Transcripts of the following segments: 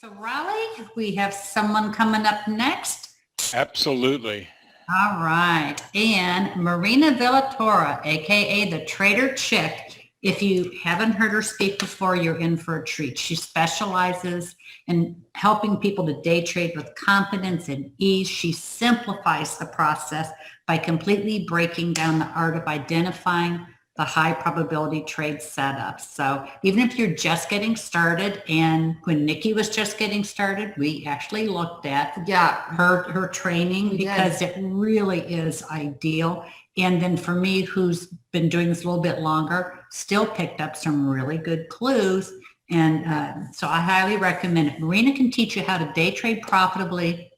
So Raleigh, we have someone coming up next. Absolutely. All right. And Marina Villatoro, AKA the Trader Chick. If you haven't heard her speak before, you're in for a treat. She specializes in helping people to day trade with confidence and ease. She simplifies the process by completely breaking down the art of identifying the high probability trade setups. So even if you're just getting started, and when Nikki was just getting started, we actually looked at her training because it really is ideal. And then for me, who's been doing this a little bit longer, still picked up some really good clues. And so I highly recommend it. Marina can teach you how to day trade profitably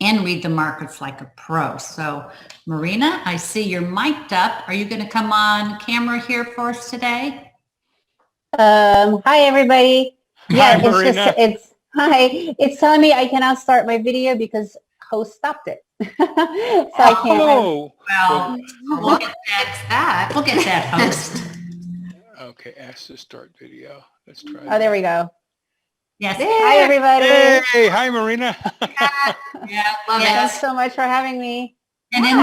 and read the markets like a pro. So Marina, I see you're mic'd up. Are you going to come on camera here for us today? Hi everybody. Hi, Marina. It's telling me I cannot start my video because host stopped it. So I can't. Oh, well, we'll get that. We'll get that host. Okay, ask to start video. Let's try. Oh, there we go. Yes. Hi everybody. Hey, hi Marina. Yeah, love it. Thanks so much for having me. And in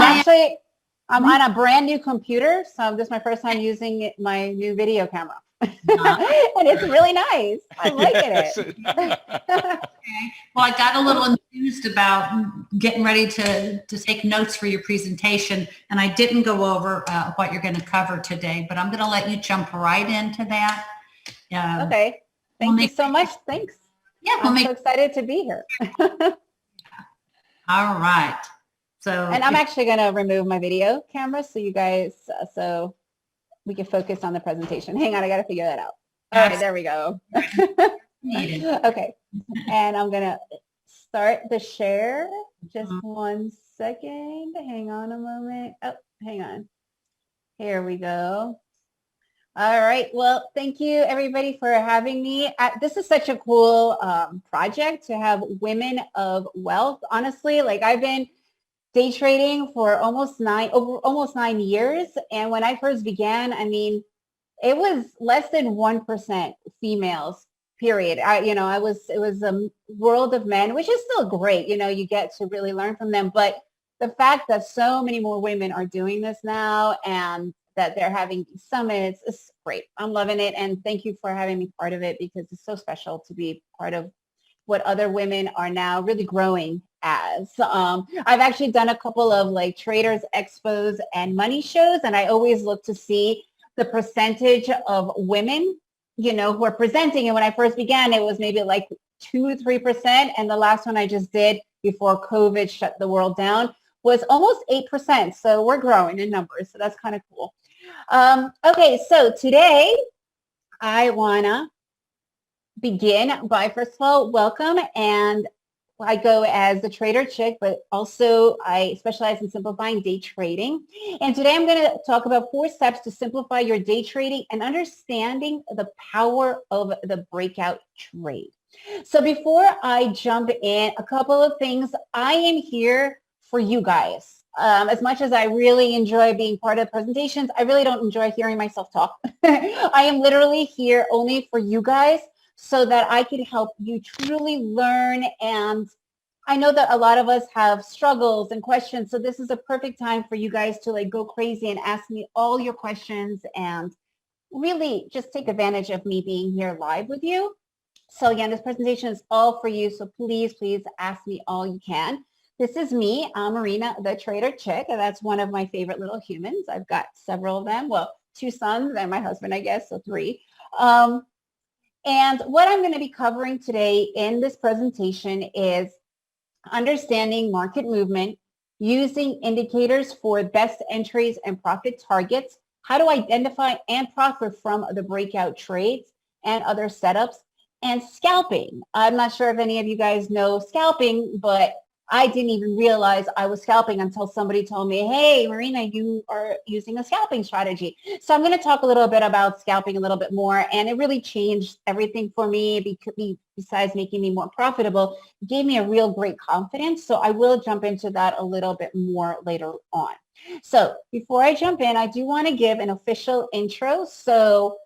I'm on a brand new computer, so this is my first time using my new video camera. And it's really nice. I'm liking it. Okay. Well, I got a little enthused about getting ready to take notes for your presentation, and I didn't go over what you're going to cover today, but I'm going to let you jump right into that. Okay. Thank you so much. Thanks. Yeah, I'm so excited to be here. All right. So, and I'm actually going to remove my video camera so you guys, so we can focus on the presentation. Hang on, I got to figure that out. All right, there we go. Okay. And I'm going to start the share. Just 1 second. Hang on a moment. Oh, hang on. Here we go. All right. Well, thank you everybody for having me. This is such a cool project to have women of wealth. Honestly, like I've been day trading for almost 9 years. And when I first began, I mean, it was less than 1% females, period. It was a world of men, which is still great. You know, you get to really learn from them. But the fact that so many more women are doing this now and that they're having these summits is great. I'm loving it. And thank you for having me part of it because it's so special to be part of what other women are now really growing as. I've actually done a couple of like traders expos and money shows, and I always look to see the percentage of women, you know, who are presenting. And when I first began, it was maybe like 2-3%. And the last one I just did before COVID shut the world down was almost 8%. So we're growing in numbers. So that's kind of cool. Okay, so today I wanna begin by, first of all, welcome. And I go as the Trader Chick, but also I specialize in simplifying day trading. And today I'm going to talk about 4 steps to simplify your day trading and understanding the power of the breakout trade. So before I jump in, a couple of things. I am here for you guys. As much as I really enjoy being part of presentations, I really don't enjoy hearing myself talk. I am literally here only for you guys so that I can help you truly learn. And I know that a lot of us have struggles and questions. So this is a perfect time for you guys to like go crazy and ask me all your questions and really just take advantage of me being here live with you. So again, this presentation is all for you. So please, please ask me all you can. This is me, I'm Marina, the Trader Chick, and that's one of my favorite little humans. I've got several of them. Well, 2 sons and my husband, I guess, so 3. And what I'm going to be covering today in this presentation is understanding market movement, using indicators for best entries and profit targets, how to identify and profit from the breakout trades and other setups, and scalping. I'm not sure if any of you guys know scalping, but I didn't even realize I was scalping until somebody told me, hey, Marina, you are using a scalping strategy. So I'm going to talk a little bit about scalping a little bit more. And it really changed everything for me besides making me more profitable. It gave me a real great confidence. So I will jump into that a little bit more later on. So before I jump in, I do want to give an official intro. So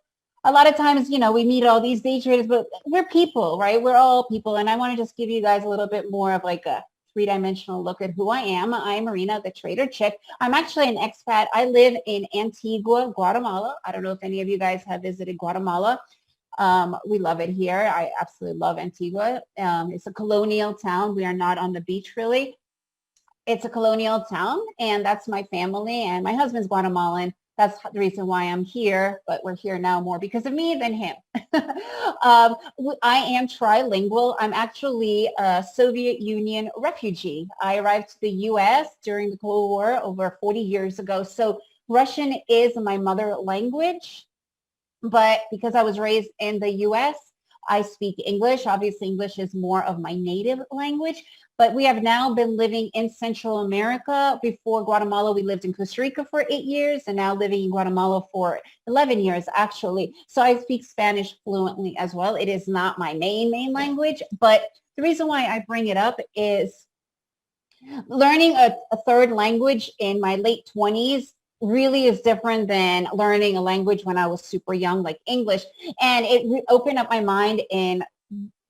a lot of times, you know, we meet all these day traders, but we're people, right? We're all people. And I want to just give you guys a little bit more of like a three-dimensional look at who I am. I'm Marina, the trader chick. I'm actually an expat. I live in Antigua, Guatemala. I don't know if any of you guys have visited Guatemala. We love it here. I absolutely love Antigua. It's a colonial town. We are not on the beach really. It's a colonial town, and that's my family, and my husband's Guatemalan. That's the reason why I'm here, but we're here now more because of me than him. I am trilingual. I'm actually a Soviet Union refugee. I arrived to the U.S. during the Cold War over 40 years ago. So Russian is my mother language, but because I was raised in the U.S., I speak English. Obviously, English is more of my native language, but we have now been living in Central America. Before Guatemala, we lived in Costa Rica for 8 years and now living in Guatemala for 11 years, actually. So I speak Spanish fluently as well. It is not my main language, but the reason why I bring it up is learning a third language in my late 20s really is different than learning a language when I was super young, like English. And it opened up my mind in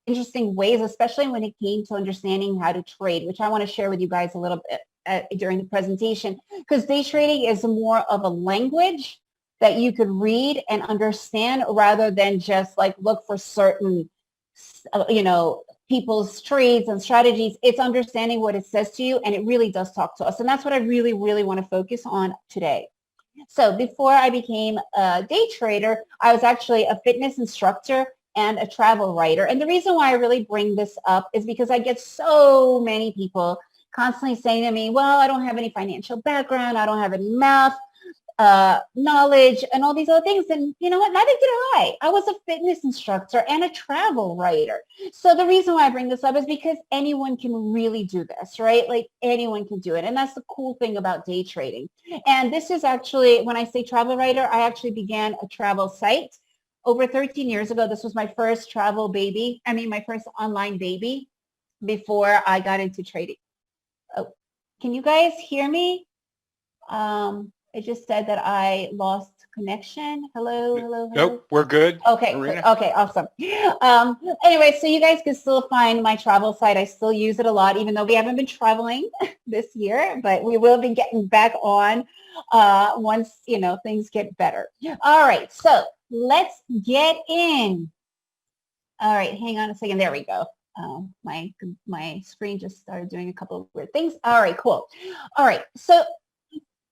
interesting ways, especially when it came to understanding how to trade, which I want to share with you guys a little bit during the presentation, because day trading is more of a language that you could read and understand rather than just like look for certain, you know, people's trades and strategies. It's understanding what it says to you, and it really does talk to us. And that's what I really want to focus on today. So before I became a day trader, I was actually a fitness instructor and a travel writer. And the reason why I really bring this up is because I get so many people constantly saying to me, well, I don't have any financial background. I don't have any math knowledge and all these other things. And you know what? Neither did I. I was a fitness instructor and a travel writer. So the reason why I bring this up is because anyone can really do this, right? Like anyone can do it. And that's the cool thing about day trading. And this is actually, when I say travel writer, I actually began a travel site over 13 years ago. This was my first travel baby. I mean, my first online baby before I got into trading. Oh, can you guys hear me? It just said that I lost connection. Hello. Nope, we're good. Okay, Marina. okay, awesome. Anyway, so you guys can still find my travel site. I still use it a lot, even though we haven't been traveling this year, but we will be getting back on once, you know, things get better. All right, so let's get in. All right, hang on a second. There we go. My screen just started doing a couple of weird things. All right, cool. All right, so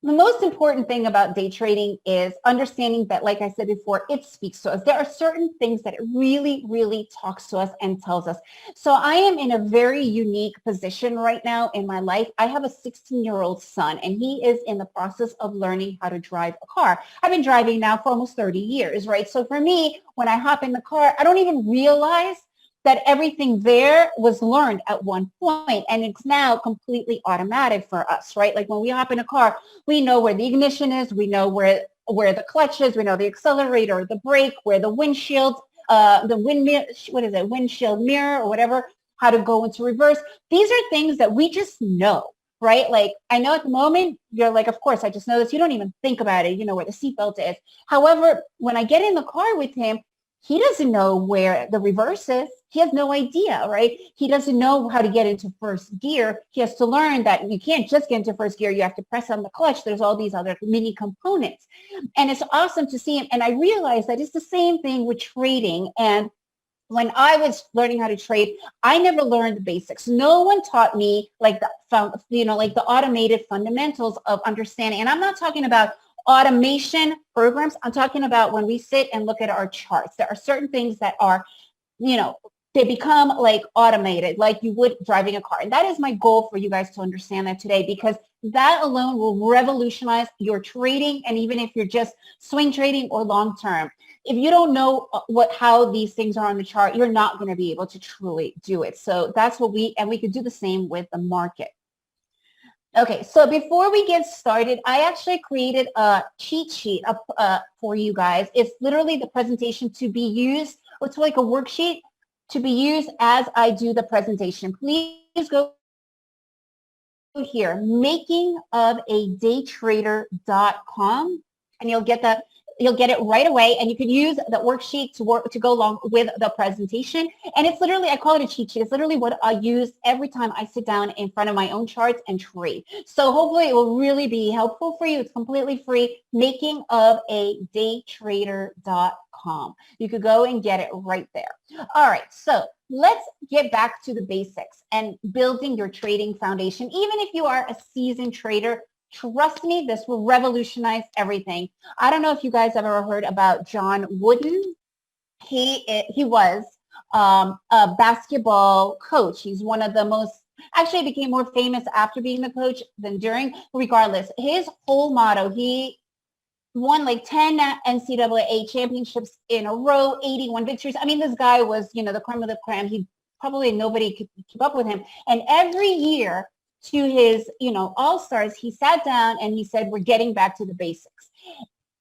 the most important thing about day trading is understanding that, like I said before, it speaks to us. There are certain things that it really talks to us and tells us. So I am in a very unique position right now in my life. I have a 16-year-old son, and he is in the process of learning how to drive a car. I've been driving now for almost 30 years, right? So for me, when I hop in the car, I don't even realize that everything there was learned at one point, and it's now completely automatic for us, right? Like when we hop in a car, we know where the ignition is, we know where the clutch is, we know the accelerator, the brake, where the windshield, windshield mirror or whatever, how to go into reverse. These are things that we just know, right? Like I know at the moment, you're like, of course, I just know this. You don't even think about it. You know where the seatbelt is. However, when I get in the car with him, he doesn't know where the reverse is. He has no idea, right? He doesn't know how to get into first gear. He has to learn that you can't just get into first gear. You have to press on the clutch. There's all these other mini components. And it's awesome to see him. And I realized that it's the same thing with trading. And when I was learning how to trade, I never learned the basics. No one taught me like the automated fundamentals of understanding. And I'm not talking about automation programs. I'm talking about when we sit and look at our charts. There are certain things that are, they become like automated, like you would driving a car. And that is my goal for you guys to understand that today, because that alone will revolutionize your trading. And even if you're just swing trading or long term, if you don't know how these things are on the chart, you're not going to be able to truly do it. So that's what we could do the same with the market. Okay, so before we get started, I actually created a cheat sheet for you guys. It's literally the presentation to be used. It's like a worksheet to be used as I do the presentation. Please go here, makingofadaytrader.com, and you'll get You'll get it right away, and you can use the worksheet to go along with the presentation. And it's literally, I call it a cheat sheet. It's literally what I use every time I sit down in front of my own charts and trade. So hopefully it will really be helpful for you. It's completely free, makingofadaytrader.com. You could go and get it right there. All right, so let's get back to the basics and building your trading foundation. Even if you are a seasoned trader, trust me, this will revolutionize everything. I don't know if you guys have ever heard about John Wooden. He was a basketball coach. He's one of the most, actually became more famous after being the coach than during. Regardless, his whole motto, he won like 10 NCAA championships in a row, 81 victories. I mean, this guy was, the creme of the creme. He probably nobody could keep up with him. And every year to his, all-stars, he sat down and he said, we're getting back to the basics.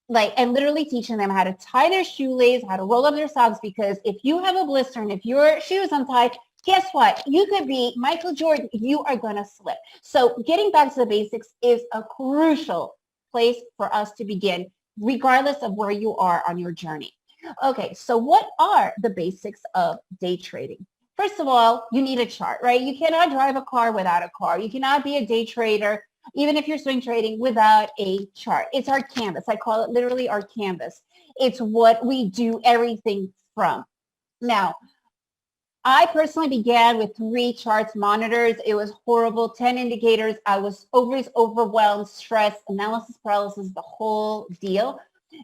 And literally teaching them how to tie their shoelace, how to roll up their socks, because if you have a blister and if your shoes untied, guess what? You could be Michael Jordan. You are going to slip. So getting back to the basics is a crucial place for us to begin, regardless of where you are on your journey. Okay, so what are the basics of day trading? First of all, you need a chart, right? You cannot drive a car without a car. You cannot be a day trader, even if you're swing trading, without a chart. It's our canvas. I call it literally our canvas. It's what we do everything from. Now, I personally began with 3 charts, monitors. It was horrible, 10 indicators. I was always overwhelmed, stressed, analysis paralysis, the whole deal.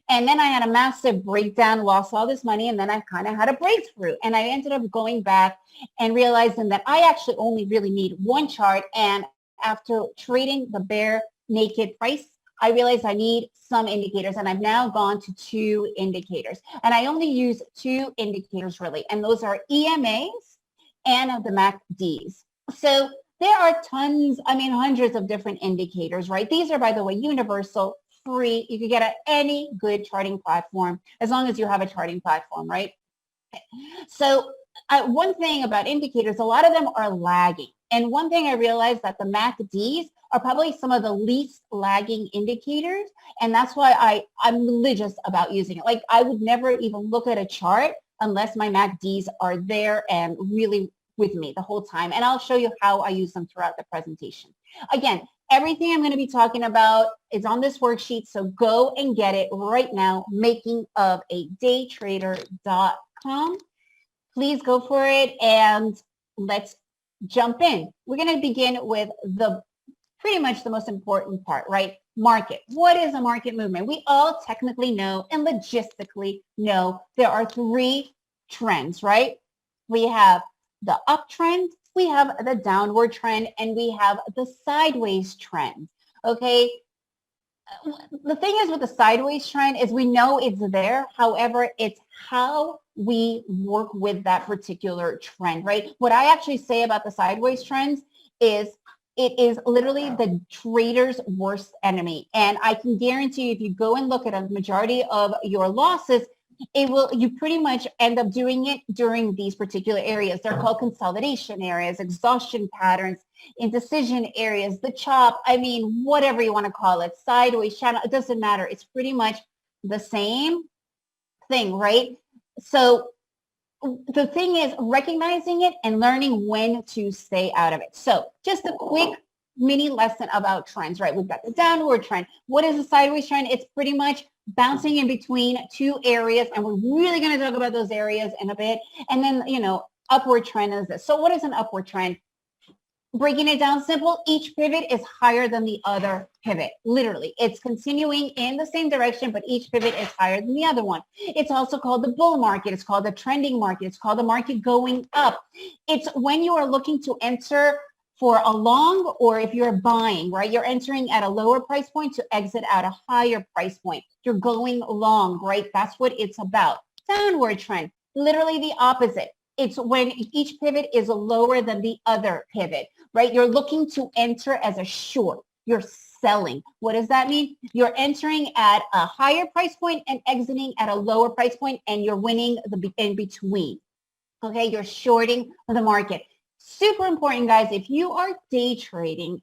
And then I had a massive breakdown, lost all this money, and then I kind of had a breakthrough. And I ended up going back and realizing that I actually only really need 1 chart. And after trading the bare naked price, I realized I need some indicators, and I've now gone to 2 indicators. And I only use 2 indicators really, and those are EMAs and the MACDs. So there are hundreds of different indicators, right? These are, by the way, universal, free. You can get at any good charting platform as long as you have a charting platform, right? So one thing about indicators, a lot of them are lagging. And one thing I realized that the MACDs are probably some of the least lagging indicators. And that's why I'm religious about using it. Like I would never even look at a chart unless my MACDs are there and really with me the whole time. And I'll show you how I use them throughout the presentation. Again, everything I'm going to be talking about is on this worksheet. So go and get it right now, makingofadaytrader.com. Please go for it and let's jump in. We're going to begin with pretty much the most important part, right? Market. What is a market movement? We all technically know and logistically know there are 3 trends, right? We have the uptrend, we have the downward trend, and we have the sideways trend, okay? The thing is with the sideways trend is we know it's there. However, it's how we work with that particular trend, right? What I actually say about the sideways trends is it is literally the trader's worst enemy. And I can guarantee you, if you go and look at a majority of your losses, you pretty much end up doing it during these particular areas. They're called consolidation areas, exhaustion patterns, indecision areas, the chop, whatever you want to call it, sideways channel, it doesn't matter. It's pretty much the same thing, right? So the thing is recognizing it and learning when to stay out of it. So just a quick mini lesson about trends, right? We've got the downward trend. What is a sideways trend? It's pretty much bouncing in between 2 areas, and we're really going to talk about those areas in a bit. And then, upward trend is this. So what is an upward trend? Breaking it down simple, each pivot is higher than the other pivot. Literally, it's continuing in the same direction, but each pivot is higher than the other one. It's also called the bull market. It's called the trending market. It's called the market going up. It's when you are looking to enter for a long, or if you're buying, right? You're entering at a lower price point to exit at a higher price point. You're going long, right? That's what it's about. Downward trend, literally the opposite. It's when each pivot is lower than the other pivot, right? You're looking to enter as a short. You're selling. What does that mean? You're entering at a higher price point and exiting at a lower price point, and you're winning the in between. Okay, you're shorting the market. Super important, guys. If you are day trading,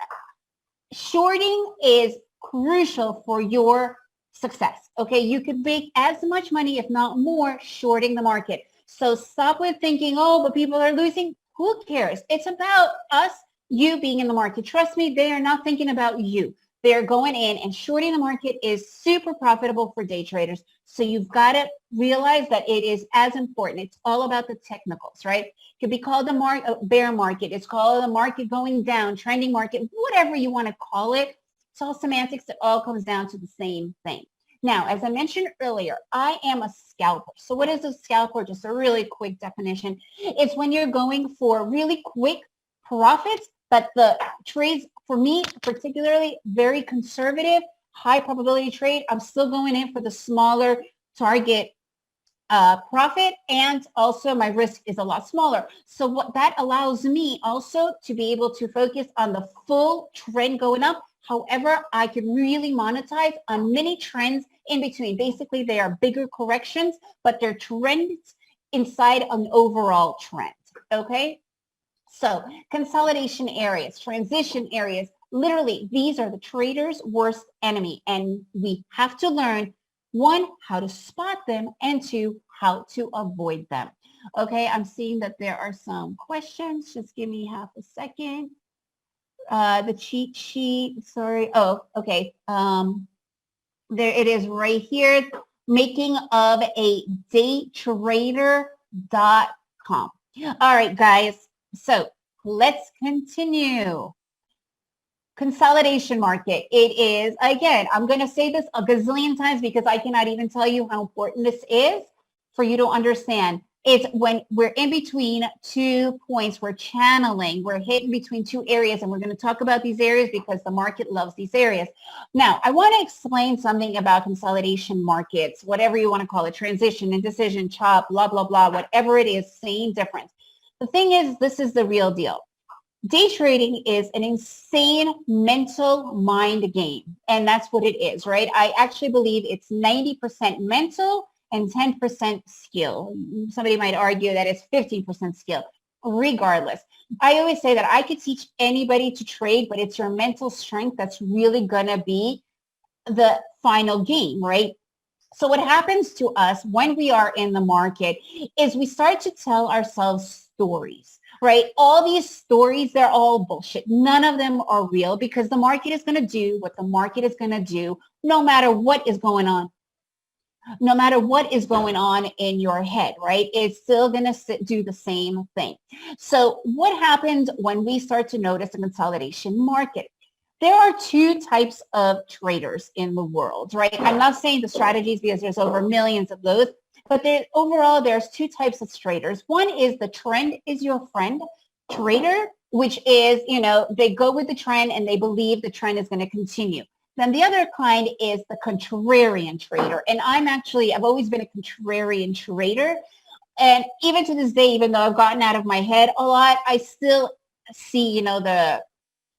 shorting is crucial for your success. Okay, you could make as much money, if not more, shorting the market. So stop with thinking, oh, but people are losing. Who cares? It's about us, you being in the market. Trust me, they are not thinking about you. They're going in, and shorting the market is super profitable for day traders. So you've got to realize that it is as important. It's all about the technicals, right? It could be called a bear market. It's called a market going down, trending market, whatever you want to call it. It's all semantics. It all comes down to the same thing. Now, as I mentioned earlier, I am a scalper. So what is a scalper? Just a really quick definition. It's when you're going for really quick profits, but the trades, for me particularly, very conservative, high probability trade. I'm still going in for the smaller target profit, and also my risk is a lot smaller. So what that allows me also to be able to focus on the full trend going up. However, I can really monetize on many trends in between. Basically, they are bigger corrections, but they're trends inside an overall trend, okay? So consolidation areas, transition areas, literally, these are the trader's worst enemy. And we have to learn, one, how to spot them, and two, how to avoid them. Okay, I'm seeing that there are some questions. Just give me half a second. The cheat sheet, sorry. Oh, okay. There it is right here. Making of a daytrader.com. All right, guys. So let's continue. Consolidation market. It is, again, I'm going to say this a gazillion times because I cannot even tell you how important this is for you to understand. It's when we're in between 2 points, we're channeling, we're hitting between 2 areas, and we're going to talk about these areas because the market loves these areas. Now, I want to explain something about consolidation markets, whatever you want to call it, transition, indecision, chop, blah, blah, blah, whatever it is, same difference. The thing is, this is the real deal. Day trading is an insane mental mind game, and that's what it is, right? I actually believe it's 90% mental and 10% skill. Somebody might argue that it's 15% skill. Regardless, I always say that I could teach anybody to trade, but it's your mental strength that's really going to be the final game, right? So what happens to us when we are in the market is we start to tell ourselves stories, right? All these stories, they're all bullshit. None of them are real because the market is going to do what the market is going to do no matter what is going on. No matter what is going on in your head, right? It's still going to do the same thing. So what happens when we start to notice a consolidation market? There are 2 types of traders in the world, right? I'm not saying the strategies because there's over millions of those, but overall, there's 2 types of traders. One is the trend is your friend trader, which is, they go with the trend and they believe the trend is going to continue. Then the other kind is the contrarian trader. And I've always been a contrarian trader. And even to this day, even though I've gotten out of my head a lot, I still see, the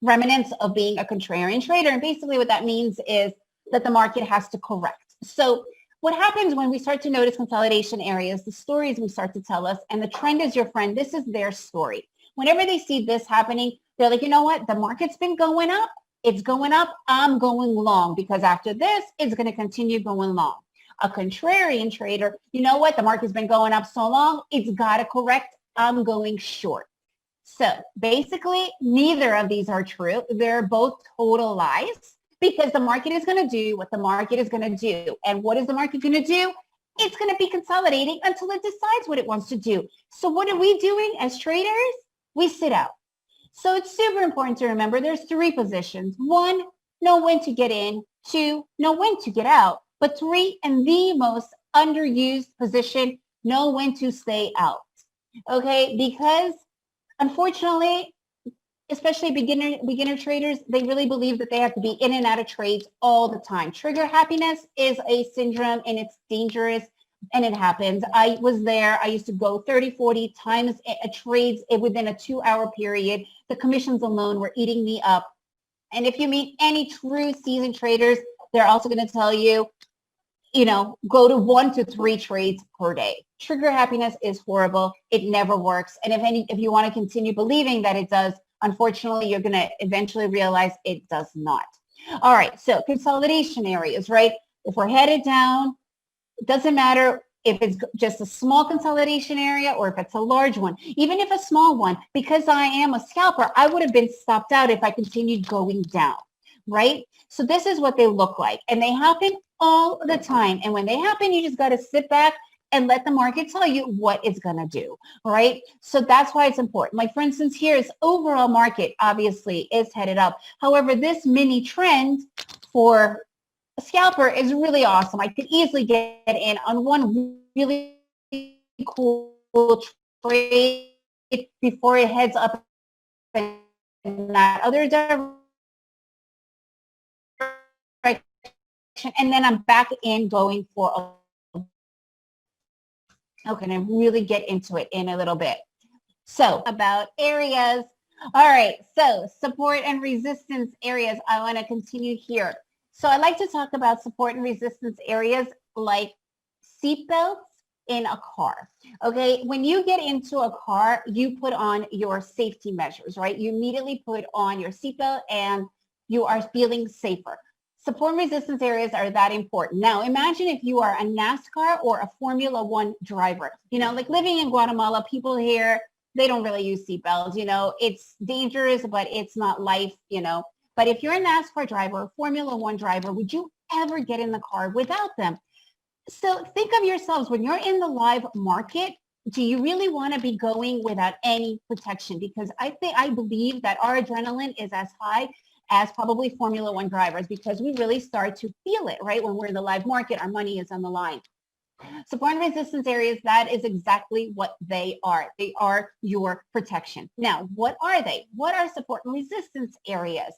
remnants of being a contrarian trader. And basically what that means is that the market has to correct. So what happens when we start to notice consolidation areas, the stories we start to tell us, and the trend is your friend, this is their story. Whenever they see this happening, they're like, you know what? The market's been going up. It's going up. I'm going long because after this, it's going to continue going long. A contrarian trader, you know what? The market's been going up so long. It's got to correct. I'm going short. So basically, neither of these are true. They're both total lies because the market is going to do what the market is going to do. And what is the market going to do? It's going to be consolidating until it decides what it wants to do. So what are we doing as traders? We sit out. So it's super important to remember there's 3 positions. 1, know when to get in. 2, know when to get out. But 3, and the most underused position, know when to stay out. Okay, because unfortunately, especially beginner traders, they really believe that they have to be in and out of trades all the time. Trigger happiness is a syndrome and it's dangerous. And it happens. I was there. I used to go 30, 40 times a trades within a 2-hour period. The commissions alone were eating me up. And if you meet any true seasoned traders, they're also going to tell you, go to 1 to 3 trades per day. Trigger happiness is horrible. It never works. And if you want to continue believing that it does, unfortunately, you're going to eventually realize it does not. All right. So consolidation areas, right? If we're headed down, it doesn't matter if it's just a small consolidation area or if it's a large one, even if a small one, because I am a scalper, I would have been stopped out if I continued going down, right? So this is what they look like, and they happen all the time. And when they happen, you just got to sit back and let the market tell you what it's going to do, right? So that's why it's important. Like, for instance, here's overall market, obviously, is headed up. However, this mini trend for a scalper is really awesome. I could easily get in on one really cool trade before it heads up in that other direction, and then I'm back in going for a okay, and really get into it in a little bit. So about areas. All right, so support and resistance areas. I want to continue here. So I like to talk about support and resistance areas like seatbelts in a car. Okay, when you get into a car, you put on your safety measures, right? You immediately put on your seatbelt and you are feeling safer. Support and resistance areas are that important. Now, imagine if you are a NASCAR or a Formula One driver. You know, like living in Guatemala, people here, they don't really use seatbelts. You know, it's dangerous, but it's not life, you know. But if you're a NASCAR driver or Formula One driver, would you ever get in the car without them? So think of yourselves when you're in the live market. Do you really want to be going without any protection? Because I believe that our adrenaline is as high as probably Formula One drivers, because we really start to feel it, right? When we're in the live market, our money is on the line. Support and resistance areas, that is exactly what they are. They are your protection. Now, what are they? What are support and resistance areas?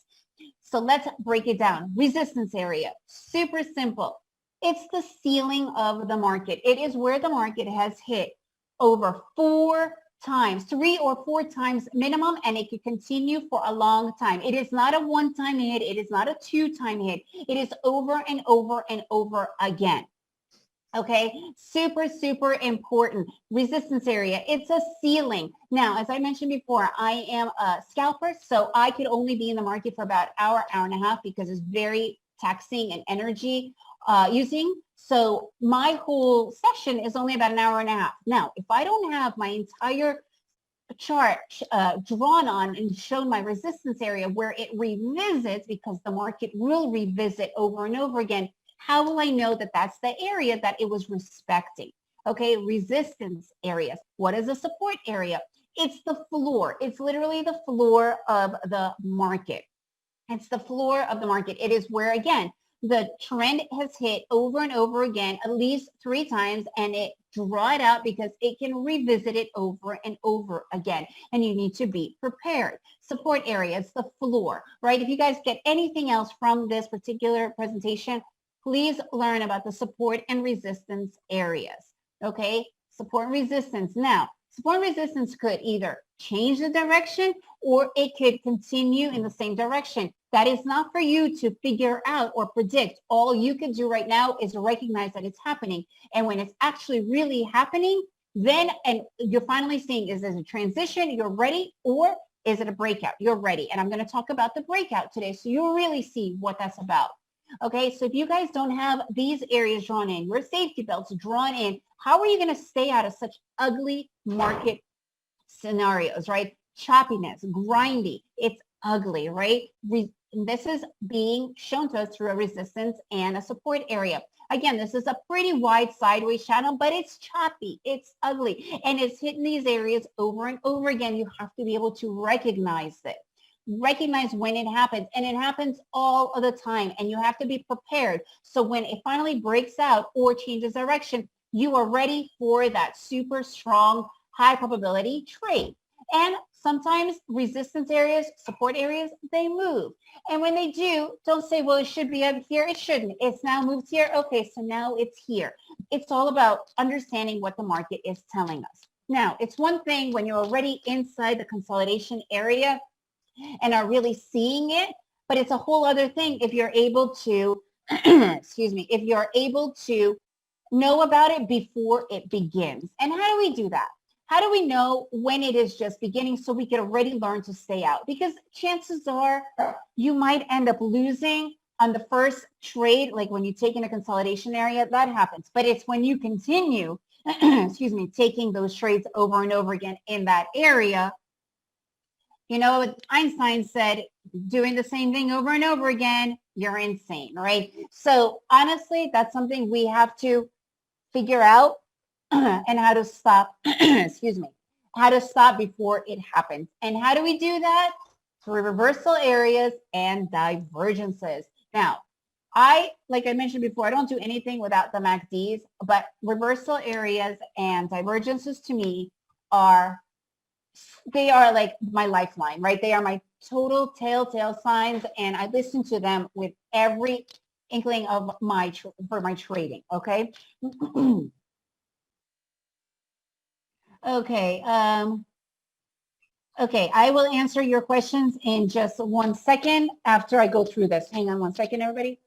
So let's break it down. Resistance area, super simple. It's the ceiling of the market. It is where the market has hit over 4 times, 3 or 4 times minimum, and it could continue for a long time. It is not a one-time hit. It is not a 2-time hit. It is over and over and over again. Okay, super, super important. Resistance area, it's a ceiling. Now, as I mentioned before, I am a scalper, so I could only be in the market for about an hour, hour and a half, because it's very taxing and energy using. So my whole session is only about an hour and a half. Now, if I don't have my entire chart drawn on and shown my resistance area where it revisits, because the market will revisit over and over again, how will I know that that's the area that it was respecting? Okay, resistance areas. What is a support area? It's the floor. It's literally the floor of the market. It's the floor of the market. It is where, again, the trend has hit over and over again, at least 3 times, and it draw it out because it can revisit it over and over again. And you need to be prepared. Support areas, the floor, right? If you guys get anything else from this particular presentation, please learn about the support and resistance areas. Okay, support and resistance. Now, support and resistance could either change the direction or it could continue in the same direction. That is not for you to figure out or predict. All you can do right now is recognize that it's happening. And when it's actually really happening, then, and you're finally seeing, is this a transition, you're ready, or is it a breakout? You're ready. And I'm going to talk about the breakout today, so you'll really see what that's about. Okay, so if you guys don't have these areas drawn in, your safety belts drawn in, how are you going to stay out of such ugly market scenarios, right? Choppiness, grindy, it's ugly, right? This is being shown to us through a resistance and a support area. Again, this is a pretty wide sideways channel, but it's choppy, it's ugly, and it's hitting these areas over and over again. You have to be able to recognize it. Recognize when it happens, and it happens all of the time, and you have to be prepared. So when it finally breaks out or changes direction, you are ready for that super strong, high probability trade. And sometimes resistance areas, support areas, they move. And when they do, don't say, well, it should be up here. It shouldn't. It's now moved here. Okay, so now it's here. It's all about understanding what the market is telling us. Now, it's one thing when you're already inside the consolidation area and are really seeing it, but it's a whole other thing if you're able to, excuse me, if you're able to know about it before it begins. And how do we do that? How do we know when it is just beginning so we can already learn to stay out? Because chances are you might end up losing on the first trade, like when you take in a consolidation area, that happens. But it's when you continue, excuse me, taking those trades over and over again in that area. You know what Einstein said, doing the same thing over and over again, you're insane, right? So honestly, that's something we have to figure out and how to stop, excuse me, how to stop before it happens. And how do we do that? Through reversal areas and divergences. Now, like I mentioned before, I don't do anything without the MACDs, but reversal areas and divergences to me they are like my lifeline, right? They are my total telltale signs, and I listen to them with every inkling of for my trading, okay? Okay, okay, I will answer your questions in just 1 second after I go through this. Hang on 1 second, everybody.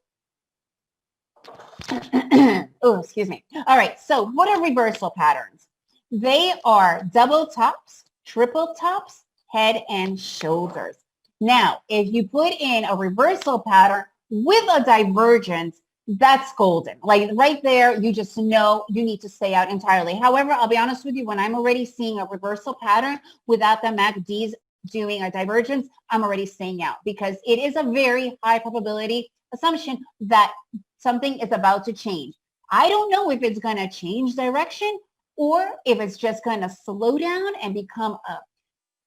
Oh, excuse me. All right, so what are reversal patterns? They are double tops, triple tops, head and shoulders. Now, if you put in a reversal pattern with a divergence, that's golden. Like right there, you just know you need to stay out entirely. However, I'll be honest with you, when I'm already seeing a reversal pattern without the MACDs doing a divergence, I'm already staying out because it is a very high probability assumption that something is about to change. I don't know if it's going to change direction or if it's just going to slow down and become a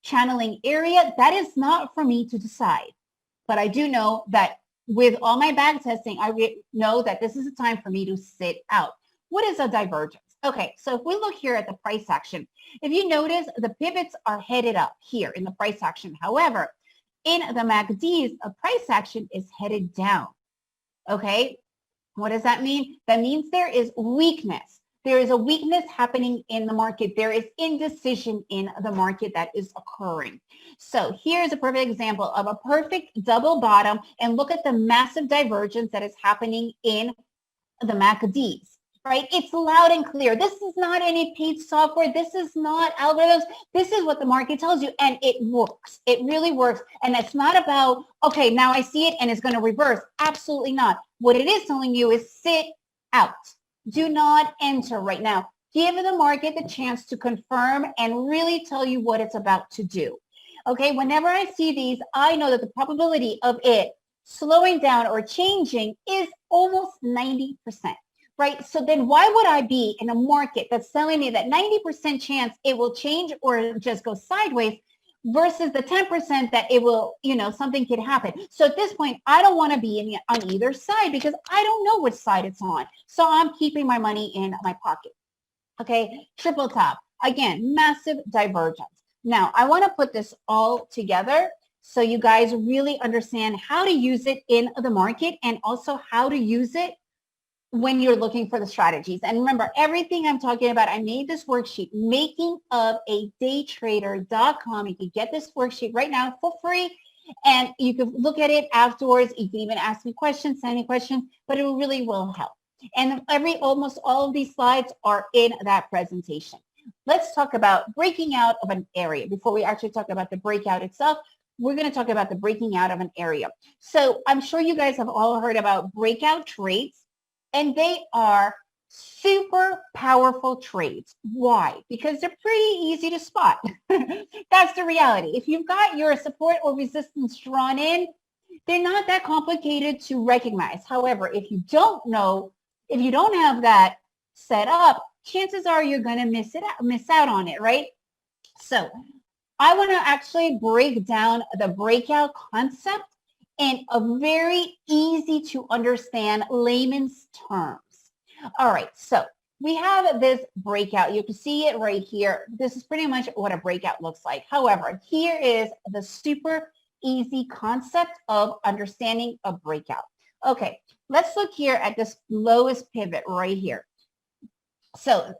channeling area. That is not for me to decide. But I do know that with all my back testing, I know that this is a time for me to sit out. What is a divergence? Okay, so if we look here at the price action, if you notice the pivots are headed up here in the price action. However, in the MACDs, a price action is headed down. Okay, what does that mean? That means there is weakness. There is a weakness happening in the market. There is indecision in the market that is occurring. So here's a perfect example of a perfect double bottom, and look at the massive divergence that is happening in the MACDs, right? It's loud and clear. This is not any paid software. This is not algorithms. This is what the market tells you, and it works. It really works. And it's not about, okay, now I see it and it's going to reverse. Absolutely not. What it is telling you is sit out. Do not enter right now. Give the market the chance to confirm and really tell you what it's about to do. Okay, whenever I see these, I know that the probability of it slowing down or changing is almost 90%, right? So then why would I be in a market that's telling me that 90% chance it will change or just go sideways versus the 10% that it will, something could happen. So at this point, I don't want to be on either side because I don't know which side it's on. So I'm keeping my money in my pocket. Okay, triple top. Again, massive divergence. Now, I want to put this all together so you guys really understand how to use it in the market and also how to use it when you're looking for the strategies. And remember, everything I'm talking about, I made this worksheet, makingofadaytrader.com. You can get this worksheet right now for free, and you can look at it afterwards. You can even ask me questions, send me questions, but it really will help. And almost all of these slides are in that presentation. Let's talk about breaking out of an area. Before we actually talk about the breakout itself, we're going to talk about the breaking out of an area. So I'm sure you guys have all heard about breakout trades, and they are super powerful trades. Why? Because they're pretty easy to spot. That's the reality. If you've got your support or resistance drawn in, they're not that complicated to recognize. However, if you don't have that set up, chances are you're going to miss out on it, right? So I want to actually break down the breakout concept in a very easy to understand layman's terms. All right, so we have this breakout. You can see it right here. This is pretty much what a breakout looks like. However, here is the super easy concept of understanding a breakout. Okay, let's look here at this lowest pivot right here. So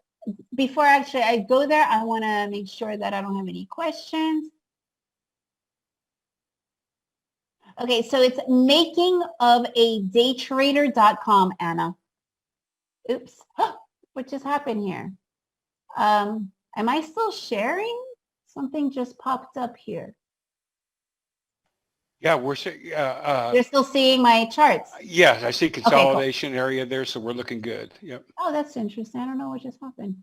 before actually I go there, I want to make sure that I don't have any questions. Okay, so it's makingofadaytrader.com, Anna. Oops, what just happened here? Am I still sharing? Something just popped up here. Yeah, You're still seeing my charts. yes, I see cool. consolidation area there, so we're looking good. Yep. Oh, that's interesting. I don't know what just happened.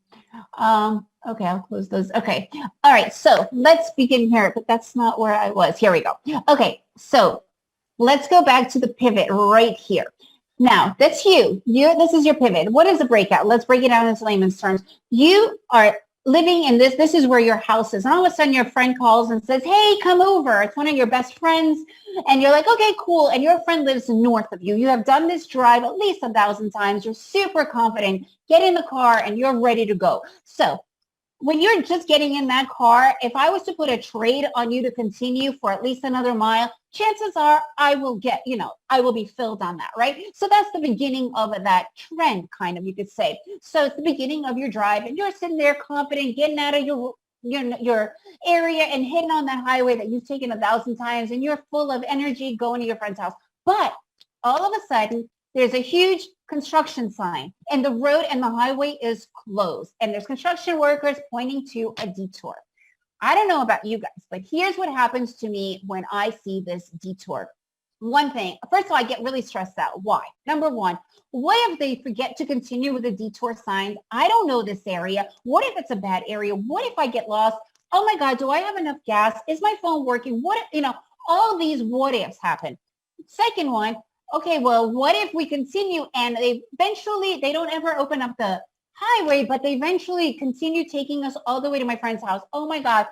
Okay, I'll close those. Okay. All right. So let's begin here, but that's not where I was. Here we go. Okay. So let's go back to the pivot right here. Now, that's you. This is your pivot. What is a breakout? Let's break it down into layman's terms. You are living in this. This is where your house is. And all of a sudden your friend calls and says, hey, come over. It's one of your best friends. And you're like, okay, cool. And your friend lives north of you. You have done this drive at least 1,000 times. You're super confident. Get in the car and you're ready to go. So when you're just getting in that car, if I was to put a trade on you to continue for at least another mile, chances are I will get, I will be filled on that, right? So that's the beginning of that trend, kind of, you could say. So it's the beginning of your drive and you're sitting there confident, getting out of your area and hitting on that highway that you've taken 1,000 times and you're full of energy going to your friend's house. But all of a sudden, there's a huge construction sign and the road and the highway is closed and there's construction workers pointing to a detour. I don't know about you guys, but here's what happens to me when I see this detour. One thing, first of all, I get really stressed out. Why? Number one, what if they forget to continue with the detour signs? I don't know this area. What if it's a bad area? What if I get lost? Oh my God, do I have enough gas? Is my phone working? What, all these what ifs happen. Second one, okay, well, what if we continue and they don't ever open up the highway, but they eventually continue taking us all the way to my friend's house. Oh my God.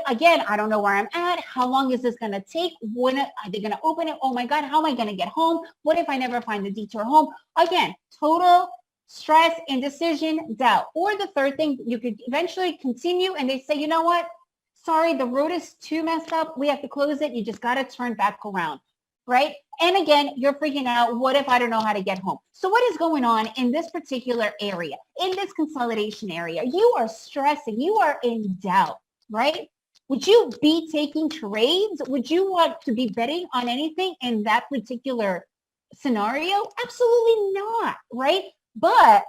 Again, I don't know where I'm at. How long is this going to take? When are they going to open it? Oh my God, how am I going to get home? What if I never find the detour home? Again, total stress, indecision, doubt. Or the third thing, you could eventually continue and they say, you know what? Sorry, the road is too messed up. We have to close it. You just got to turn back around. Right? And again, you're freaking out. What if I don't know how to get home? So what is going on in this particular area, in this consolidation area? You are stressing. You are in doubt, right? Would you be taking trades? Would you want to be betting on anything in that particular scenario? Absolutely not, right? But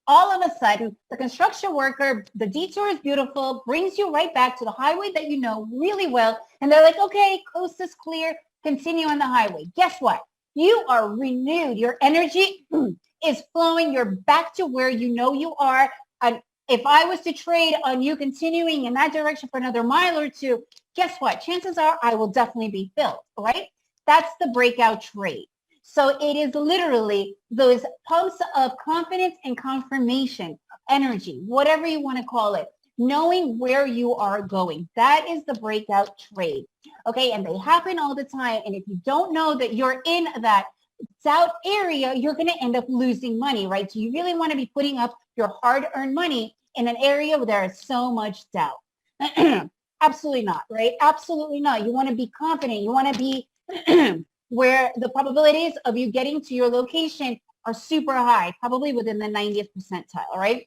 all of a sudden, the construction worker, the detour is beautiful, brings you right back to the highway that you know really well. And they're like, okay, coast is clear. Continue on the highway. Guess what? You are renewed. Your energy is flowing. You're back to where you know you are. And if I was to trade on you continuing in that direction for another mile or two, guess what? Chances are I will definitely be filled, right? That's the breakout trade. So it is literally those pumps of confidence and confirmation, energy, whatever you want to call it, knowing where you are going. That is the breakout trade. Okay, and they happen all the time. And if you don't know that you're in that doubt area, you're going to end up losing money, right? So you really want to be putting up your hard-earned money in an area where there is so much doubt. Absolutely not, right? Absolutely not. You want to be confident. You want to be where the probabilities of you getting to your location are super high, probably within the 90th percentile, right?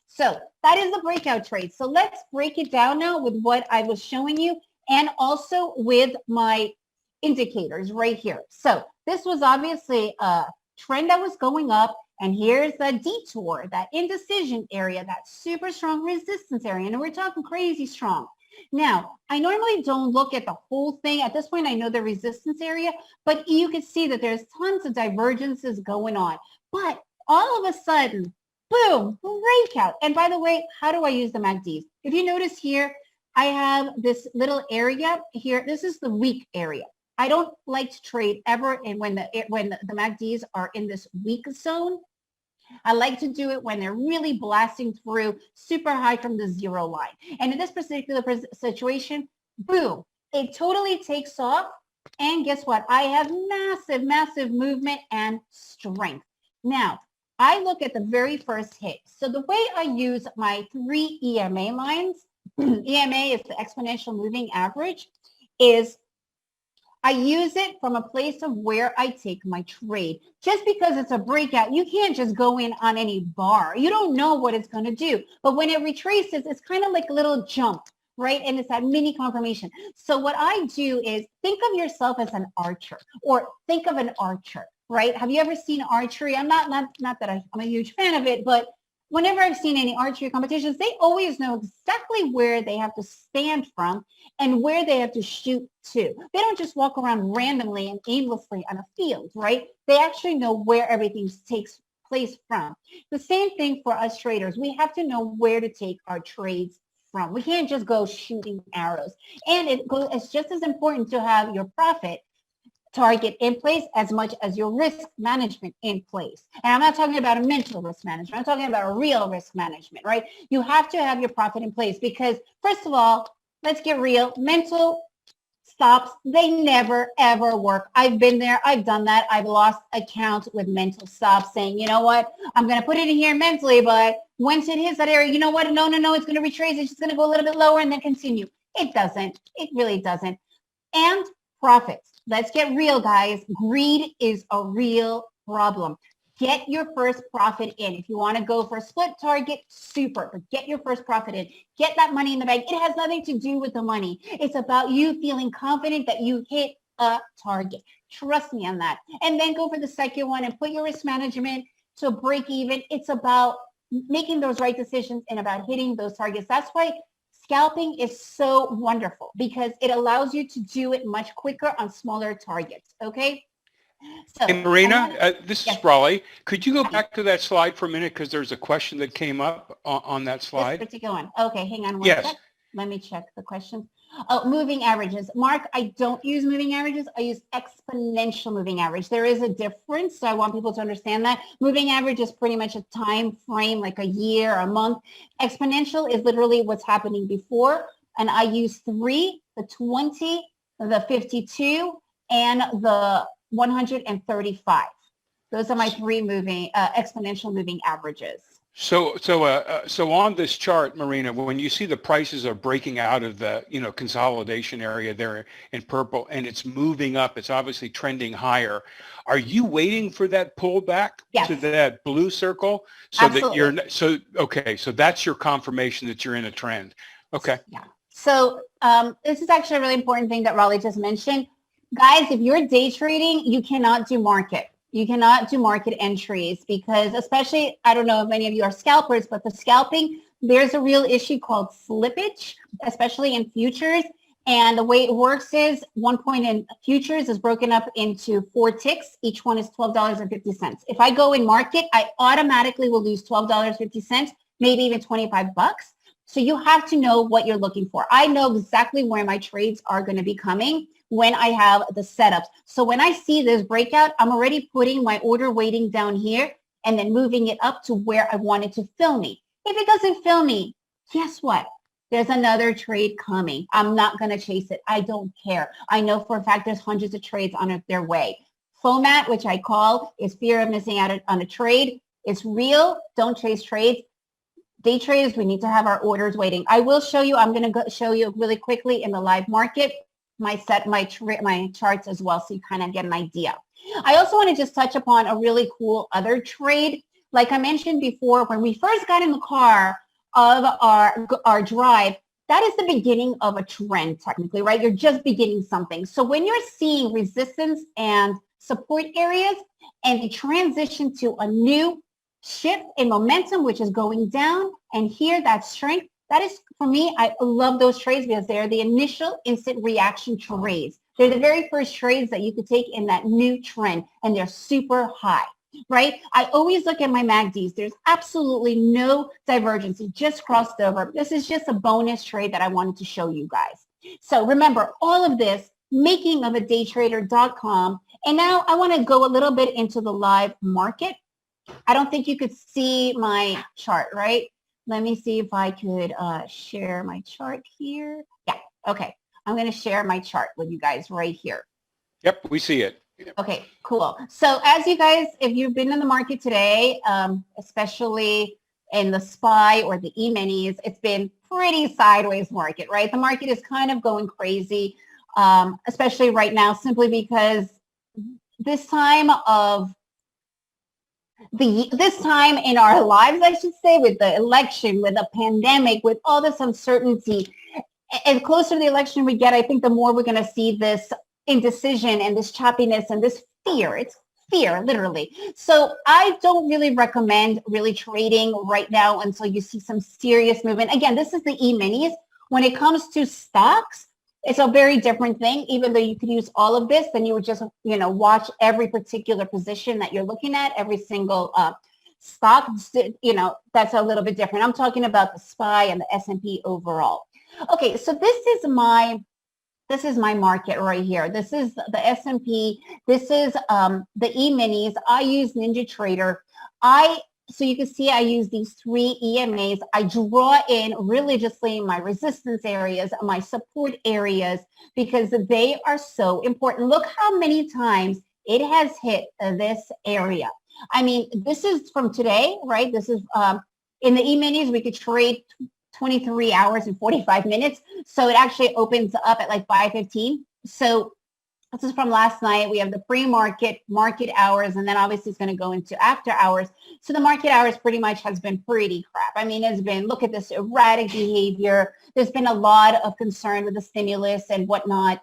So that is the breakout trade. So let's break it down now with what I was showing you and also with my indicators right here. So this was obviously a trend that was going up. And here's the detour, that indecision area, that super strong resistance area. And we're talking crazy strong. Now, I normally don't look at the whole thing. At this point, I know the resistance area, but you can see that there's tons of divergences going on. But all of a sudden, boom, breakout. And by the way, how do I use the MACDs? If you notice here, I have this little area here. This is the weak area. I don't like to trade ever and when the MACDs are in this weak zone. I like to do it when they're really blasting through super high from the zero line. And in this particular situation, boom, it totally takes off. And guess what? I have massive, massive movement and strength. Now, I look at the very first hit. So the way I use my 3 EMA lines, EMA is the exponential moving average, is I use it from a place of where I take my trade. Just because it's a breakout, you can't just go in on any bar. You don't know what it's going to do. But when it retraces, it's kind of like a little jump, right? And it's that mini confirmation. So what I do is think of yourself as an archer, or think of an archer, right? Have you ever seen archery? I'm not that I'm a huge fan of it, but whenever I've seen any archery competitions, they always know exactly where they have to stand from and where they have to shoot to. They don't just walk around randomly and aimlessly on a field, right? They actually know where everything takes place from. The same thing for us traders. We have to know where to take our trades from. We can't just go shooting arrows. And it's just as important to have your profit target in place as much as your risk management in place. And I'm not talking about a mental risk management. I'm talking about a real risk management, right? You have to have your profit in place because, first of all, let's get real. Mental stops, they never, ever work. I've been there. I've done that. I've lost accounts with mental stops saying, you know what, I'm going to put it in here mentally, but once it hits that area, you know what, no, it's going to retrace. It's just going to go a little bit lower and then continue. It doesn't. It really doesn't. And profits. Let's get real, guys. Greed is a real problem. Get your first profit in. If you want to go for a split target, super, but get your first profit in. Get that money in the bank. It has nothing to do with the money. It's about you feeling confident that you hit a target. Trust me on that. And then go for the second one and put your risk management to break even. It's about making those right decisions and about hitting those targets. That's why scalping is so wonderful because it allows you to do it much quicker on smaller targets, okay? So, Hey, Marina, this yes. is Raleigh. Could you go back to that slide for a minute because there's a question that came up on that This slide? particular one. Okay, hang on one Yes. sec. Let me check the question. Oh, moving averages. Mark, I don't use moving averages. I use exponential moving average. There is a difference, so I want people to understand that. Moving average is pretty much a time frame, like a year, a month. Exponential is literally what's happening before, and I use 3, the 20, the 52, and the 135. Those are my 3 exponential moving averages. So on this chart, Marina, when you see the prices are breaking out of the, consolidation area there in purple and it's moving up, it's obviously trending higher. Are you waiting for that pullback to that blue circle so Absolutely. so that's your confirmation that you're in a trend. Okay. Yeah. So this is actually a really important thing that Raleigh just mentioned. Guys, if you're day trading, you cannot do market. You cannot do market entries because especially, I don't know if many of you are scalpers, but the scalping, there's a real issue called slippage, especially in futures. And the way it works is one point in futures is broken up into 4 ticks. Each one is $12.50. If I go in market, I automatically will lose $12.50, maybe even 25 bucks. So you have to know what you're looking for. I know exactly where my trades are going to be coming when I have the setups. So when I see this breakout, I'm already putting my order weighting down here and then moving it up to where I want it to fill me. If it doesn't fill me, guess what? There's another trade coming. I'm not going to chase it. I don't care. I know for a fact there's hundreds of trades on their way. FOMAT, which I call, is fear of missing out on a trade. It's real. Don't chase trades. Day traders, we need to have our orders waiting. I will show you, I'm going to show you really quickly in the live market, my charts as well, so you kind of get an idea. I also want to just touch upon a really cool other trade. Like I mentioned before, when we first got in the car of our drive, that is the beginning of a trend technically, right? You're just beginning something. So when you're seeing resistance and support areas and the transition to a new shift in momentum, which is going down, and here that strength, that is, for me, I love those trades because they're the initial instant reaction trades. They're the very first trades that you could take in that new trend, and they're super high, right? I always look at my MACDs. There's absolutely no divergence. It just crossed over. This is just a bonus trade that I wanted to show you guys. So remember, all of this, makingofadaytrader.com. And now I want to go a little bit into the live market. I don't think you could see my chart, right? Let me see if I could share my chart here. Yeah, okay. I'm going to share my chart with you guys right here. Yep, we see it. Okay, cool. So as you guys, if you've been in the market today, especially in the SPY or the E-minis, it's been pretty sideways market, right? The market is kind of going crazy, especially right now, simply because this time in our lives, I should say, with the election, with the pandemic, with all this uncertainty, and closer to the election we get, I think the more we're going to see this indecision and this choppiness and this fear. It's fear, literally. So I don't really recommend really trading right now until you see some serious movement. Again, this is the E-minis. When it comes to stocks, it's a very different thing. Even though you could use all of this, then you would just, watch every particular position that you're looking at, every single stock, that's a little bit different. I'm talking about the SPY and the S&P overall. Okay, so this is my market right here. This is the S&P. This is the E-minis. I use NinjaTrader. So you can see I use these 3 EMAs. I draw in religiously my resistance areas, my support areas, because they are so important. Look how many times it has hit this area. I mean, this is from today, right? This is in the E-minis, we could trade 23 hours and 45 minutes. So it actually opens up at like 5:15. So this is from last night. We have the pre-market, market hours, and then obviously it's going to go into after hours. So the market hours pretty much has been pretty crap. I mean, it's been, look at this erratic behavior. There's been a lot of concern with the stimulus and whatnot.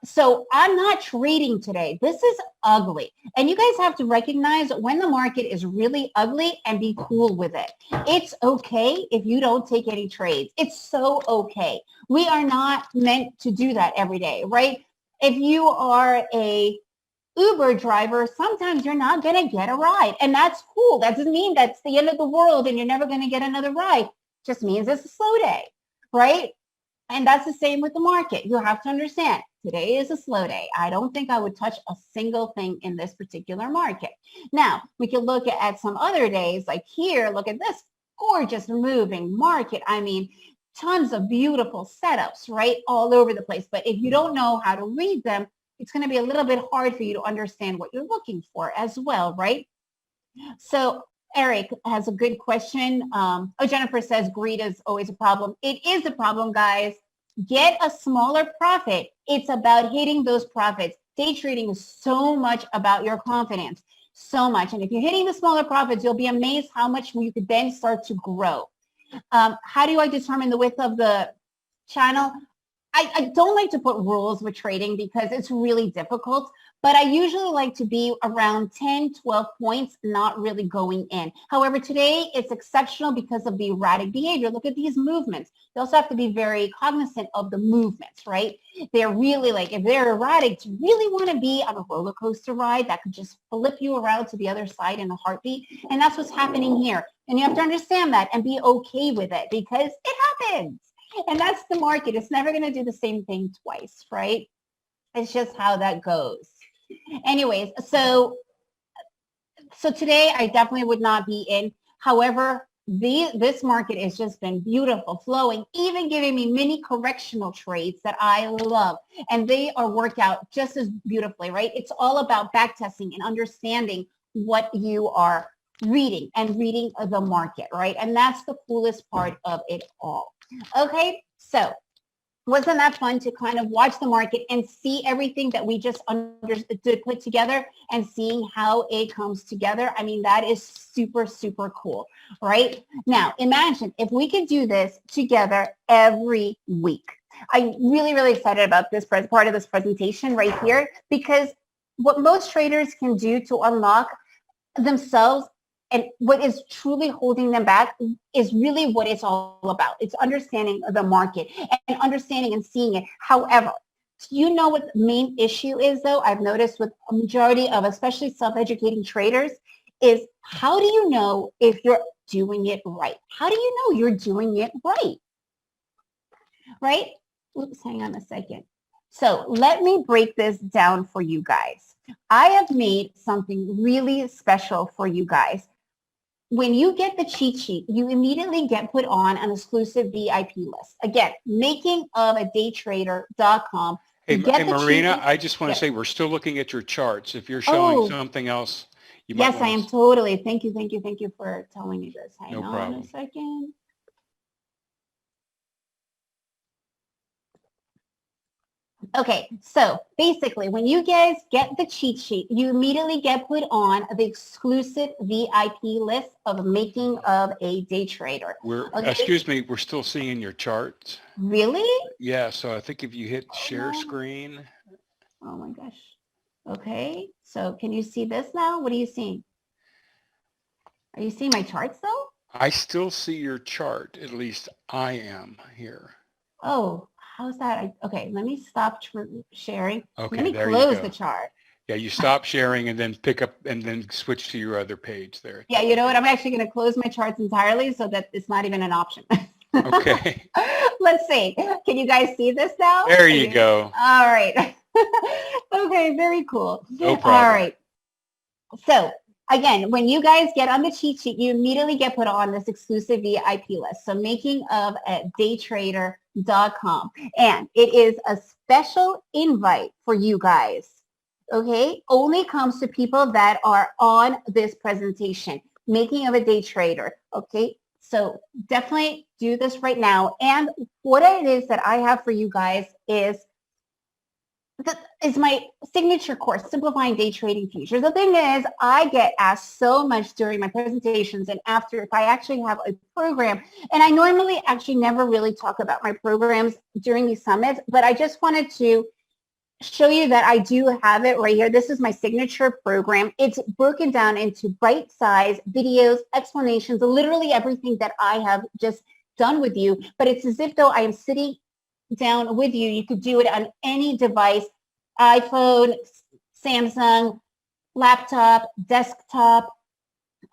So I'm not trading today. This is ugly. And you guys have to recognize when the market is really ugly and be cool with it. It's okay if you don't take any trades. It's so okay. We are not meant to do that every day, right? If you are a Uber driver, sometimes you're not going to get a ride. And that's cool. That doesn't mean that's the end of the world and you're never going to get another ride. It just means it's a slow day, right? And that's the same with the market. You have to understand, today is a slow day. I don't think I would touch a single thing in this particular market. Now, we can look at some other days, like here, look at this gorgeous moving market. I mean, tons of beautiful setups, right? All over the place. But if you don't know how to read them, it's going to be a little bit hard for you to understand what you're looking for as well, right? So Eric has a good question. Jennifer says greed is always a problem. It is a problem, guys. Get a smaller profit. It's about hitting those profits. Day trading is so much about your confidence, so much. And if you're hitting the smaller profits, you'll be amazed how much you could then start to grow. How do I determine the width of the channel? I don't like to put rules with trading because it's really difficult, but I usually like to be around 10, 12 points, not really going in. However, today it's exceptional because of the erratic behavior. Look at these movements. You also have to be very cognizant of the movements, right? They're really like, if they're erratic, you really want to be on a roller coaster ride that could just flip you around to the other side in a heartbeat. And that's what's happening here. And you have to understand that and be okay with it because it happens. And that's the market. It's never going to do the same thing twice, right? It's just how that goes. Anyways, so today I definitely would not be in. However, this market has just been beautiful, flowing, even giving me mini correctional trades that I love. And they are worked out just as beautifully, right? It's all about back testing and understanding what you are reading and reading the market, right? And that's the coolest part of it all. Okay, so wasn't that fun to kind of watch the market and see everything that we just understood, put together and seeing how it comes together? I mean, that is super, super cool, right? Now, imagine if we could do this together every week. I'm really, really excited about this part of this presentation right here because what most traders can do to unlock themselves and what is truly holding them back is really what it's all about. It's understanding the market and understanding and seeing it. However, you know what the main issue is, though, I've noticed with a majority of especially self-educating traders is how do you know if you're doing it right? How do you know you're doing it right? Right? Oops, hang on a second. So let me break this down for you guys. I have made something really special for you guys. When you get the cheat sheet, you immediately get put on an exclusive VIP list. Again, makingofadaytrader.com. Hey, Marina, I just want to say we're still looking at your charts. If you're showing something else, you might. Yes, I am totally. Thank you for telling me this. Hang on a second. Okay, so basically, when you guys get the cheat sheet, you immediately get put on the exclusive VIP list of Making of a Day Trader. Excuse me, we're still seeing your charts. Really? Yeah, so I think if you hit share screen. Oh my gosh. Okay, so can you see this now? What are you seeing? Are you seeing my charts though? I still see your chart. At least I am here. Oh, how's that? Okay, let me stop sharing. Let Okay, me there you close go. the chart. Yeah, you stop sharing and then pick up and then switch to your other page there. Yeah, you know what? I'm actually going to close my charts entirely so that it's not even an option. Okay. Let's see. Can you guys see this now? There you go. All right. Okay, very cool. No All problem. right. So again, when you guys get on the cheat sheet, you immediately get put on this exclusive VIP list. So making of at daytrader.com. And it is a special invite for you guys. Okay, only comes to people that are on this presentation, making of a day trader. Okay, so definitely do this right now. And what it is that I have for you guys is my signature course, Simplifying Day Trading Futures. The thing is, I get asked so much during my presentations and after if I actually have a program, and I normally actually never really talk about my programs during these summits, but I just wanted to show you that I do have it right here. This is my signature program. It's broken down into bite-sized videos, explanations, literally everything that I have just done with you, but it's as if though I am sitting down with you. You could do it on any device, iPhone, Samsung, laptop, desktop,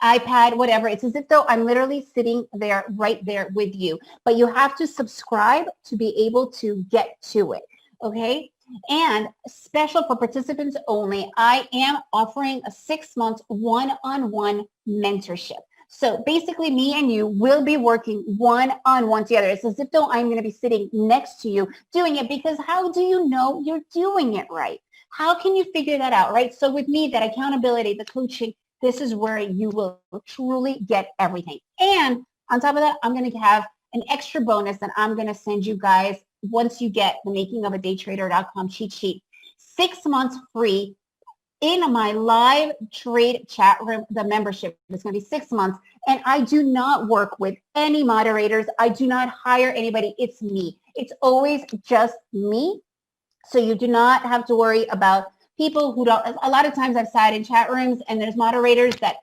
iPad, whatever. It's as if though I'm literally sitting there, right there with you. But you have to subscribe to be able to get to it, okay? And special for participants only, I am offering a 6-month one-on-one mentorship. So basically me and you will be working one-on-one together. It's as if though I'm going to be sitting next to you doing it, because how do you know you're doing it right? How can you figure that out, right? So with me, that accountability, the coaching, this is where you will truly get everything. And on top of that, I'm going to have an extra bonus that I'm going to send you guys once you get the making of a daytrader.com cheat sheet. 6 months free in my live trade chat room. The membership is going to be 6 months. And I do not work with any moderators. I do not hire anybody. It's me. It's always just me. So you do not have to worry about people who don't. A lot of times I've sat in chat rooms and there's moderators that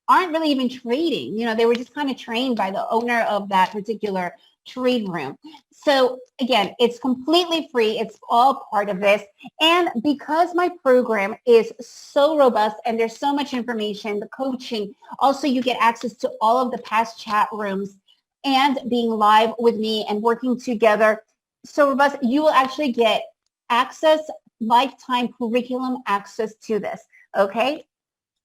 aren't really even trading. You know, they were just kind of trained by the owner of that particular trade room. So again, it's completely free. It's all part of this. And because my program is so robust and there's so much information, the coaching, also you get access to all of the past chat rooms and being live with me and working together. So robust, you will actually get access, lifetime curriculum access to this. Okay.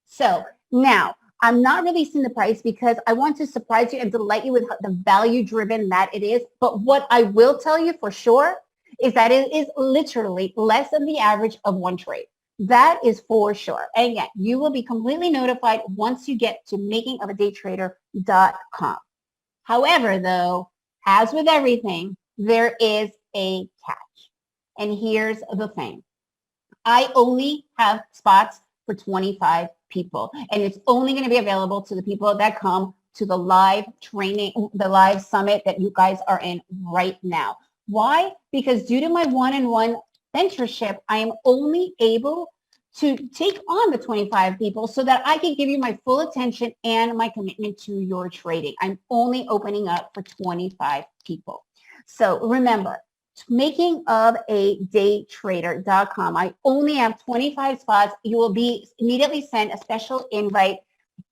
So now, I'm not releasing the price because I want to surprise you and delight you with the value driven that it is. But what I will tell you for sure is that it is literally less than the average of one trade. That is for sure. And again, you will be completely notified once you get to makingofadaytrader.com. However, though, as with everything, there is a catch. And here's the thing. I only have spots for 25 people, and it's only going to be available to the people that come to the live training, the live summit that you guys are in right now. Why? Because due to my one-on-one mentorship, I am only able to take on the 25 people so that I can give you my full attention and my commitment to your trading. I'm only opening up for 25 people. So remember, making of a daytrader.com. I only have 25 spots. You will be immediately sent a special invite,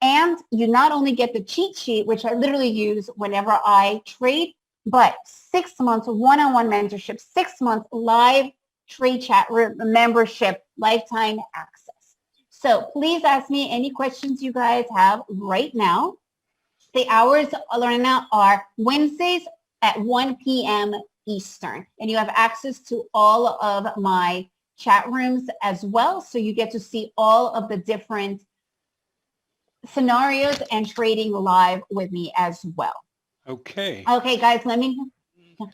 and you not only get the cheat sheet, which I literally use whenever I trade, but 6 months one-on-one mentorship, 6 months live trade chat membership, lifetime access. So please ask me any questions you guys have right now. The hours, Lorena, are Wednesdays at 1 p.m. Eastern, and you have access to all of my chat rooms as well. So you get to see all of the different scenarios and trading live with me as well. Okay. Okay, guys, let me.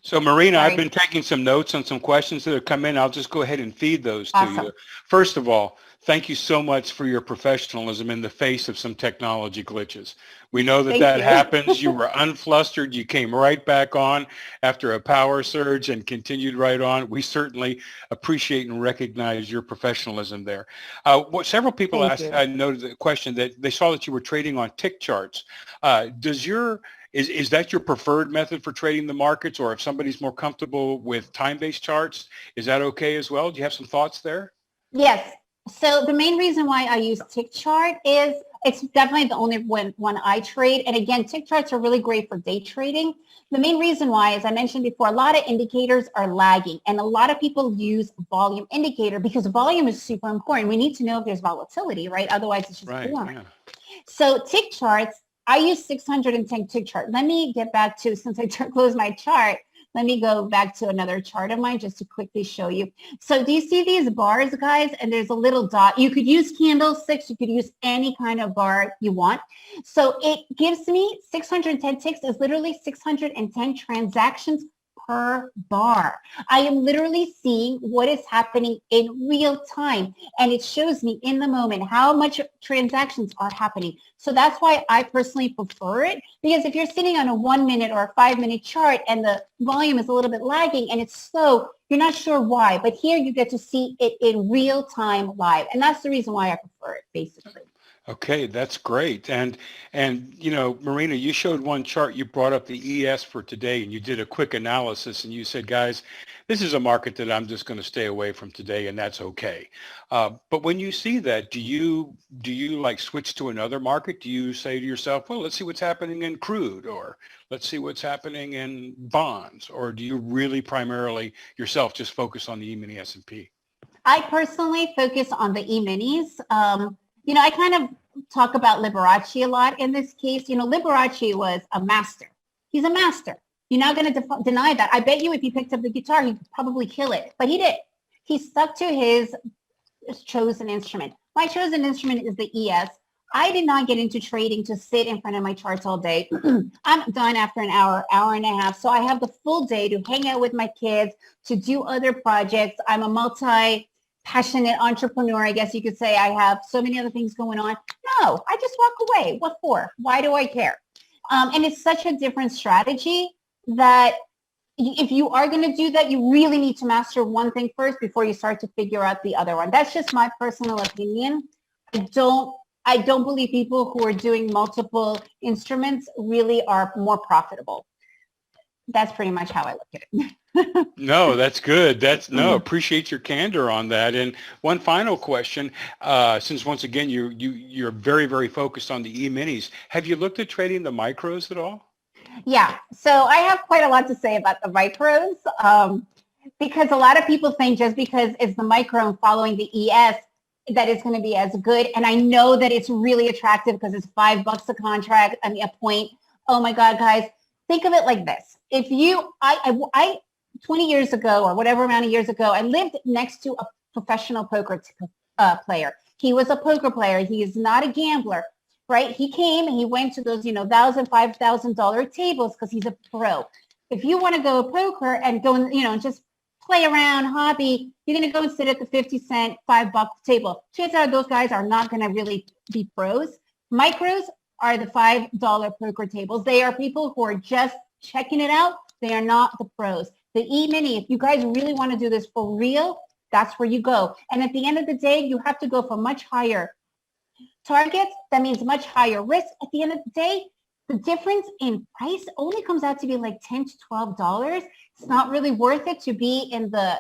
So Marina, Sorry. I've been taking some notes on some questions that have come in. I'll just go ahead and feed those to you. First of all, thank you so much for your professionalism in the face of some technology glitches. We know that Thank that you. happens. You were unflustered. You came right back on after a power surge and continued right on. We certainly appreciate and recognize your professionalism there. What several people Thank asked, you. I noted the question that they saw that you were trading on tick charts. Is that your preferred method for trading the markets, or if somebody's more comfortable with time-based charts, is that okay as well? Do you have some thoughts there? Yes. So the main reason why I use tick chart is it's definitely the only one I trade. And again, tick charts are really great for day trading. The main reason why, as I mentioned before, a lot of indicators are lagging, and a lot of people use volume indicator because volume is super important. We need to know if there's volatility, right? Otherwise, it's just boring. Yeah. So tick charts, I use 610 tick chart. Let me get back to, since I closed my chart, let me go back to another chart of mine just to quickly show you. So do you see these bars, guys? And there's a little dot. You could use candlesticks. You could use any kind of bar you want. So it gives me 610 ticks is literally 610 transactions per bar. I am literally seeing what is happening in real time, and it shows me in the moment how much transactions are happening. So that's why I personally prefer it, because if you're sitting on a 1 minute or a 5 minute chart and the volume is a little bit lagging and it's slow, you're not sure why, but here you get to see it in real time live. And that's the reason why I prefer it, basically. Okay, that's great. And you know, Marina, you showed one chart. You brought up the ES for today, and you did a quick analysis, and you said, guys, this is a market that I'm just going to stay away from today, and that's okay. But when you see that, do you like switch to another market? Do you say to yourself, well, let's see what's happening in crude, or let's see what's happening in bonds, or do you really primarily yourself just focus on the E-mini S&P? I personally focus on the E-minis. You know, I kind of talk about Liberace a lot in this case. You know, Liberace was a master. He's a master. You're not going to deny that. I bet you if he picked up the guitar, he'd probably kill it. But he did. He stuck to his chosen instrument. My chosen instrument is the ES. I did not get into trading to sit in front of my charts all day. I'm done after an hour, hour and a half. So I have the full day to hang out with my kids, to do other projects. I'm a multi-passionate entrepreneur, I guess you could say. I have so many other things going on. No, I just walk away. What for? Why do I care? And it's such a different strategy that if you are going to do that, you really need to master one thing first before you start to figure out the other one. That's just my personal opinion. I don't believe people who are doing multiple instruments really are more profitable. That's pretty much how I look at it. No, that's good. Appreciate your candor on that. And one final question, since once again, you're very, very focused on the E-minis. Have you looked at trading the micros at all? Yeah, so I have quite a lot to say about the micros because a lot of people think just because it's the micro and following the ES that it's going to be as good. And I know that it's really attractive because it's $5 a contract. I mean, a point. Oh my God, guys, think of it like this. If you, I 20 years ago or whatever amount of years ago, I lived next to a professional poker player. He was a poker player. He is not a gambler. Right? He came and he went to those, $1,000, $5,000 tables because he's a pro. If you want to go poker and go and, just play around, hobby, you're going to go and sit at the 50-cent, $5 table. Chances are those guys are not going to really be pros. Micros are the $5 poker tables. They are people who are just checking it out. They are not the pros. The E-mini, if you guys really want to do this for real, that's where you go. And at the end of the day, you have to go for much higher targets. That means much higher risk. At the end of the day, the difference in price only comes out to be like $10 to $12. It's not really worth it to be in the,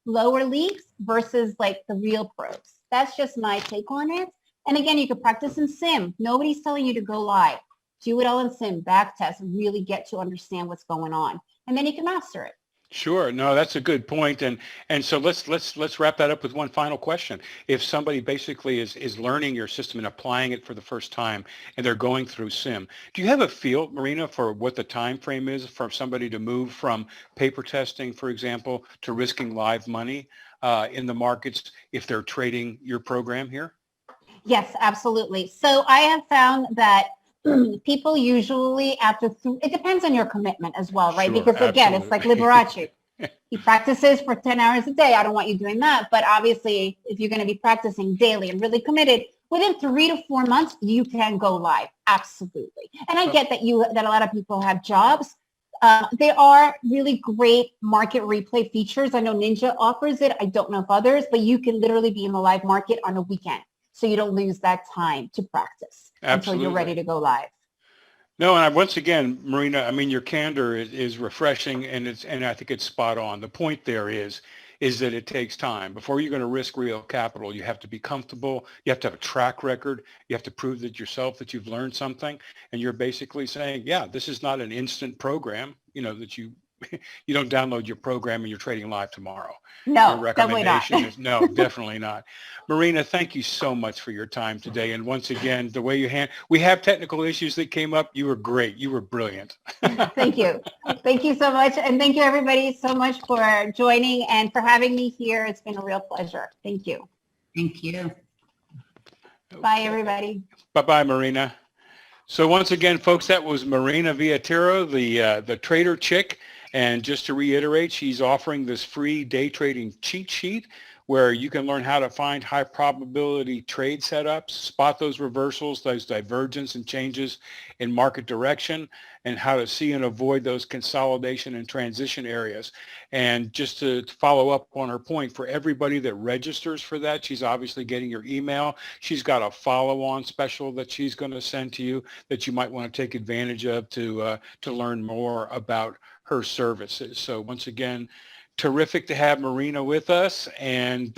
lower leagues versus like the real pros. That's just my take on it. And again, you can practice in sim. Nobody's telling you to go live. Do it all in sim, back test, and really get to understand what's going on. And then you can master it. Sure. No, that's a good point. And so let's wrap that up with one final question. If somebody basically is learning your system and applying it for the first time and they're going through sim, do you have a feel, Marina, for what the time frame is for somebody to move from paper testing, for example, to risking live money in the markets if they're trading your program here? Yes, absolutely. So I have found that people usually it depends on your commitment as well, right? Sure, Because again, absolutely. it's like Liberace. He practices for 10 hours a day. I don't want you doing that. But obviously, if you're going to be practicing daily and really committed, within 3 to 4 months, you can go live. Absolutely. And I get that that a lot of people have jobs. There are really great market replay features. I know Ninja offers it. I don't know if others, but you can literally be in the live market on a weekend. So you don't lose that time to practice until you're ready to go live. No, and once again, Marina, I mean, your candor is refreshing, and I think it's spot on. The point there is that it takes time. Before you're going to risk real capital, you have to be comfortable. You have to have a track record. You have to prove that yourself that you've learned something, and you're basically saying, yeah, this is not an instant program, that you don't download your program and you're trading live tomorrow. No, your recommendation definitely not. is no, definitely not. Marina, thank you so much for your time today. And once again, the way we have technical issues that came up. You were great. You were brilliant. Thank you. Thank you so much. And thank you everybody so much for joining and for having me here. It's been a real pleasure. Thank you. Thank you. Bye, everybody. Bye-bye, Marina. So once again, folks, that was Marina Villatoro, the trader chick. And just to reiterate, she's offering this free day trading cheat sheet where you can learn how to find high probability trade setups, spot those reversals, those divergence and changes in market direction, and how to see and avoid those consolidation and transition areas. And just to follow up on her point, for everybody that registers for that, she's obviously getting your email. She's got a follow-on special that she's going to send to you that you might want to take advantage of to learn more about her services. So once again, terrific to have Marina with us, and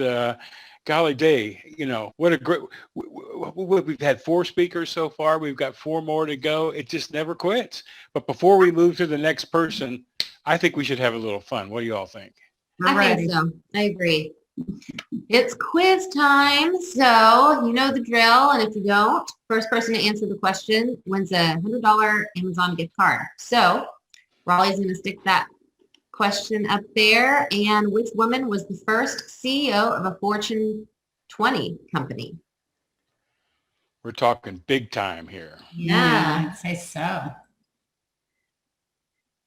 golly day, what a great, we've had 4 speakers so far. We've got 4 more to go. It just never quits. But before we move to the next person, I think we should have a little fun. What do you all think? I think so. I agree. It's quiz time, so you know the drill, and if you don't, first person to answer the question wins a $100 Amazon gift card. So Raleigh's going to stick that question up there. And which woman was the first CEO of a Fortune 20 company? We're talking big time here. Yeah, I'd say so.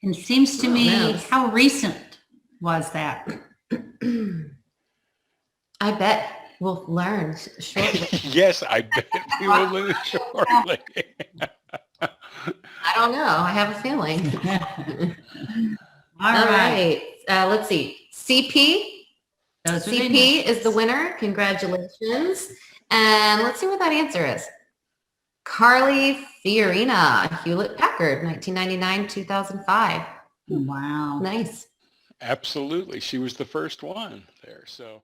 And it seems to me, how recent was that? I bet we'll learn shortly. Yes, I bet we will lose shortly. I don't know. I have a feeling. All right. Let's see. CP. CP is the winner. Congratulations. And let's see what that answer is. Carly Fiorina, Hewlett Packard, 1999-2005. Wow. Nice. Absolutely. She was the first one there. So